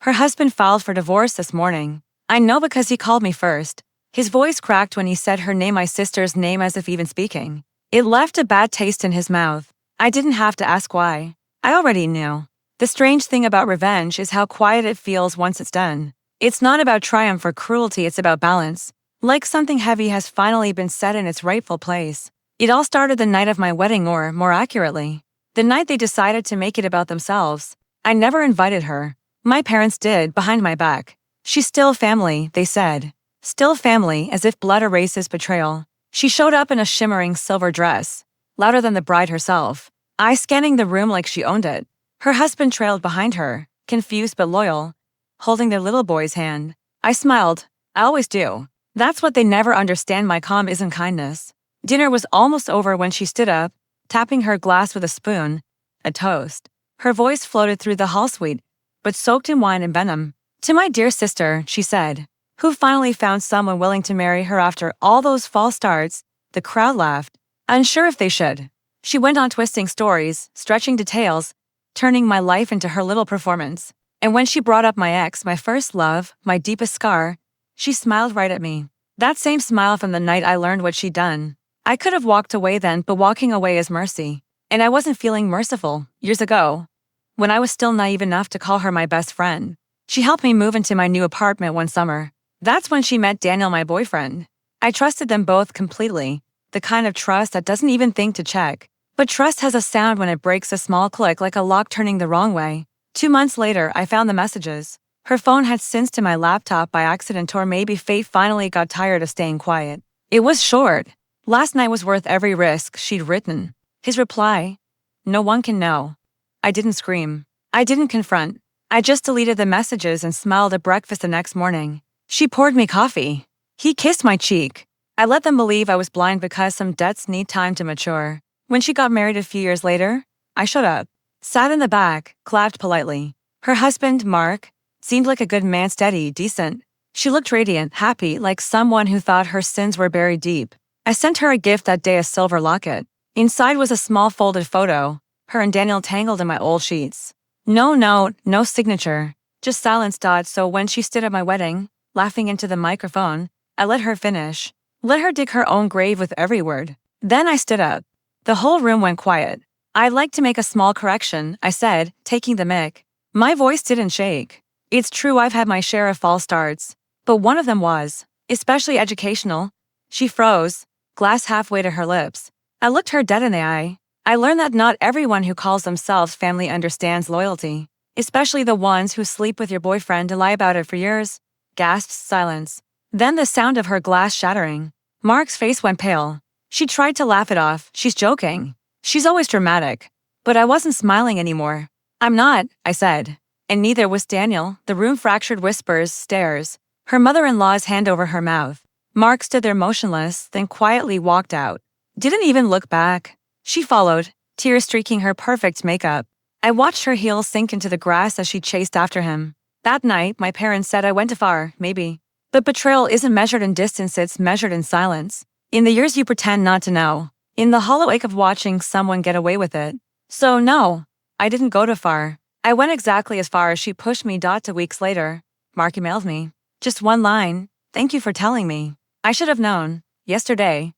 Her husband filed for divorce this morning. I know because he called me first. His voice cracked when he said her name, my sister's name, as if even speaking. It left a bad taste in his mouth. I didn't have to ask why. I already knew. The strange thing about revenge is how quiet it feels once it's done. It's not about triumph or cruelty, it's about balance. Like something heavy has finally been set in its rightful place. It all started the night of my wedding, or, more accurately, the night they decided to make it about themselves. I never invited her. My parents did, behind my back. She's still family, they said. Still family, as if blood erases betrayal. She showed up in a shimmering silver dress, louder than the bride herself, eyes scanning the room like she owned it. Her husband trailed behind her, confused but loyal, holding their little boy's hand. I smiled. I always do. That's what they never understand, my calm isn't kindness. Dinner was almost over when she stood up, tapping her glass with a spoon, a toast. Her voice floated through the hall suite, but soaked in wine and venom. To my dear sister, she said, who finally found someone willing to marry her after all those false starts. The crowd laughed, unsure if they should. She went on twisting stories, stretching details, turning my life into her little performance. And when she brought up my ex, my first love, my deepest scar, she smiled right at me. That same smile from the night I learned what she'd done. I could have walked away then, but walking away is mercy. And I wasn't feeling merciful, years ago, when I was still naive enough to call her my best friend. She helped me move into my new apartment one summer. That's when she met Daniel, my boyfriend. I trusted them both completely, the kind of trust that doesn't even think to check. But trust has a sound when it breaks, a small click, like a lock turning the wrong way. 2 months later, I found the messages. Her phone had synced to my laptop by accident, or maybe fate finally got tired of staying quiet. It was short. Last night was worth every risk, she'd written. His reply: no one can know. I didn't scream. I didn't confront. I just deleted the messages and smiled at breakfast the next morning. She poured me coffee. He kissed my cheek. I let them believe I was blind because some debts need time to mature. When she got married a few years later, I showed up, sat in the back, clapped politely. Her husband, Mark, seemed like a good man, steady, decent. She looked radiant, happy, like someone who thought her sins were buried deep. I sent her a gift that day, a silver locket. Inside was a small folded photo, her and Daniel tangled in my old sheets. No note, no signature, just silence. So when she stood at my wedding, laughing into the microphone, I let her finish. Let her dig her own grave with every word. Then I stood up. The whole room went quiet. I'd like to make a small correction, I said, taking the mic. My voice didn't shake. It's true I've had my share of false starts, but one of them was especially educational. She froze, glass halfway to her lips. I looked her dead in the eye. I learned that not everyone who calls themselves family understands loyalty, especially the ones who sleep with your boyfriend and lie about it for years. Gasped silence. Then the sound of her glass shattering. Mark's face went pale. She tried to laugh it off. She's joking. She's always dramatic. But I wasn't smiling anymore. I'm not, I said. And neither was Daniel. The room fractured, whispers, stares. Her mother-in-law's hand over her mouth. Mark stood there motionless, then quietly walked out. Didn't even look back. She followed, tears streaking her perfect makeup. I watched her heels sink into the grass as she chased after him. That night, my parents said I went too far, maybe. But betrayal isn't measured in distance, it's measured in silence. In the years you pretend not to know. In the hollow ache of watching someone get away with it. So no, I didn't go too far. I went exactly as far as she pushed me. 2 weeks later, Mark emailed me. Just one line: thank you for telling me. I should have known. Yesterday,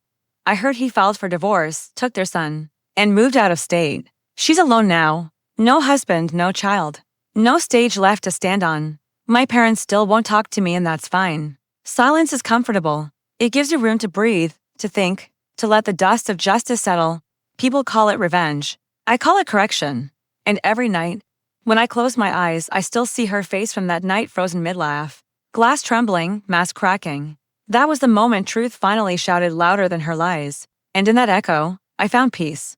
I heard he filed for divorce, took their son, and moved out of state. She's alone now. No husband, no child. No stage left to stand on. My parents still won't talk to me, and that's fine. Silence is comfortable. It gives you room to breathe, to think, to let the dust of justice settle. People call it revenge. I call it correction. And every night, when I close my eyes, I still see her face from that night, frozen mid-laugh. Glass trembling, mask cracking. That was the moment truth finally shouted louder than her lies. And in that echo, I found peace.